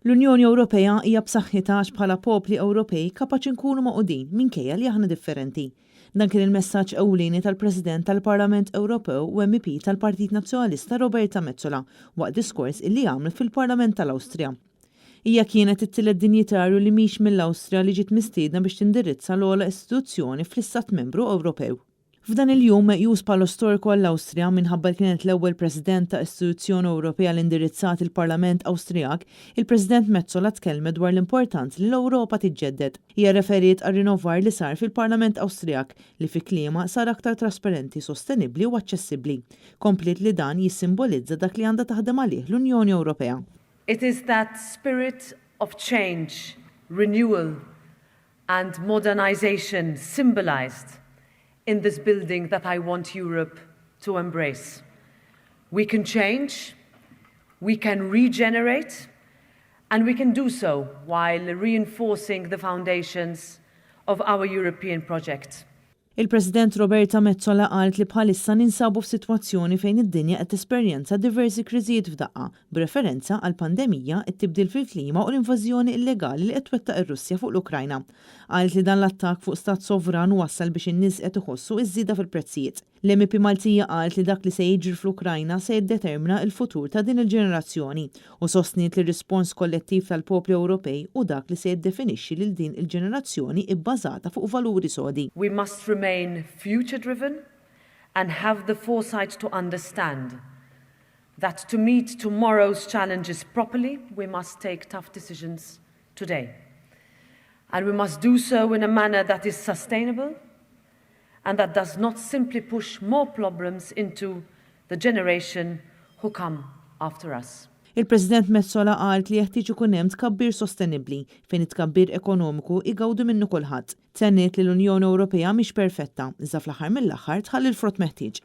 L-Unjoni Ewropea hija b'saħħitha bħala popli Ewropej kapaċi nkunu maqudin minkejja li aħna differenti. Dan kien il-messaġġ ewlieni tal-President tal-Parlament Ewropew u MEP tal-Partit Nazzjonalista Roberta Metsola waqt diskors illi għamlet fil-Parlament tal-Awstrija. Hija kienet it-tielet dinjitarju li mhix mill-Awstrija li ġiet mistiedna biex tindirizza l-ogħla istituzzjoni fl-Istat Membru Ewropew. F'dan il-jum meqjus bħala storiku għall-Awstrija minħabba kienet l-ewwel President ta' Istituzzjoni Ewropea li indirizzat il-Parlament Awstrijak, il-President Metsola tkellmet dwar l-importanza li l-Ewropa tiġġedded. Hija referiet għar-rinnovar li sar fil-Parlament Awstrijak li fi kliema sar aktar trasparenti, sostenibbli u aċċessibbli. Komplet li dan jissimbolizza dak li għandha taħdem għalih l-Unjoni Ewropea. It is that spirit of change, renewal and modernization symbolized in this building that I want Europe to embrace. We can change, we can regenerate, and we can do so while reinforcing the foundations of our European project. Il-President Roberta Metsola qalt li bħalissa ninsabu f'sitwazzjoni fejn id-dinja qed tesperjenza diversi kriżijiet f'daqqa, b'referenza għal pandemija, it-tibdil fil-klima u l-invażjoni illegali li qed twettaq ir-Russja fuq l-Ukrajna. Qalt li dan l-attakk fuq stat sovran wassal biex in-nies qed iħossu iż-żieda fil-prezzijiet. L-MEP Maltija qalt li dak li se jiġri fl-Ukrajna se jiddetermina l-futur ta' din il-ġenerazzjoni u sostniet li r-rispons kollettiv tal-popli Ewropej u dak li se jiddefinixxi lil din il-ġenerazzjoni ibbażata fuq valuri sodi. We must remain future-driven and have the foresight to understand that to meet tomorrow's challenges properly, we must take tough decisions today. And we must do so in a manner that is sustainable and that does not simply push more problems into the generation who come after us. Il-President Metsola qalt li jeħtieġ ikun hemm tkabbir sostenibbli fejn it-tkabbir ekonomiku igawdu minnu kulħadd. Tenniet li l-Unjoni Ewropea mhix perfetta, iżda fl-aħħar mill-aħħar tħalli l-frott meħtieġ.